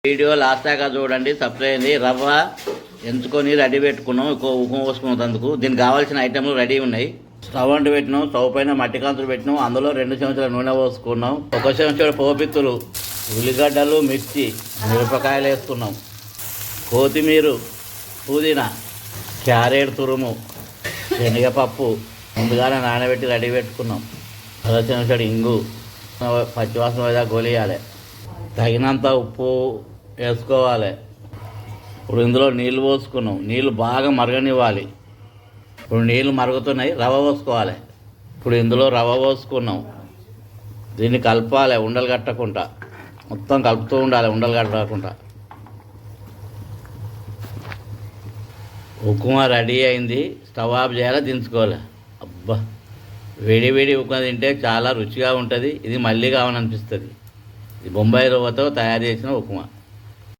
Video last దాకా చూడండి. Subscribe అయింది. రవ్వ ఎంచుకొని రెడీ పెట్టుకున్నాం. ఉప్పు పోసుకున్నందుకు దీనికి కావాల్సిన ఐటెంలు రెడీ ఉన్నాయి. స్టవ్ అంటు పెట్టినాం. స్టవ్ పైన మట్టి కాంతులు పెట్టినాం. అందులో 2 చెంచాల నూనె పోసుకున్నాం. 1 చెంచాడు పోపిత్తులు, ఉల్లిగడ్డలు, మిర్చి, మిరపకాయలు వేసుకున్నాం. కొత్తిమీర, పుదీనా, క్యారెట్ తురుము, శనగపప్పు ముందుగానే నానబెట్టి రెడీ పెట్టుకున్నాం. 1 చెంచాడు ఇంగు, పచ్చివాసన మీద గోలియాలి. తగినంత ఉప్పు వేసుకోవాలి. ఇప్పుడు ఇందులో నీళ్ళు పోసుకున్నాం. నీళ్ళు బాగా మరగనివ్వాలి. ఇప్పుడు నీళ్ళు మరుగుతున్నాయి. రవ్వ పోసుకోవాలి. ఇప్పుడు ఇందులో రవ్వ పోసుకున్నాం. దీన్ని కలపాలి ఉండలు కట్టకుండా. మొత్తం కలుపుతూ ఉండాలి ఉండలు కట్టకుండా. ఉప్మా రెడీ అయింది. స్టవ్ ఆఫ్ చేయాలి, దించుకోవాలి. అబ్బా, వేడి వేడి ఉప్మా తింటే చాలా రుచిగా ఉంటుంది. ఇది మళ్ళీ కావాలనిపిస్తుంది. ఇది బొంబాయి రవ్వతో తయారు చేసిన ఉప్మా.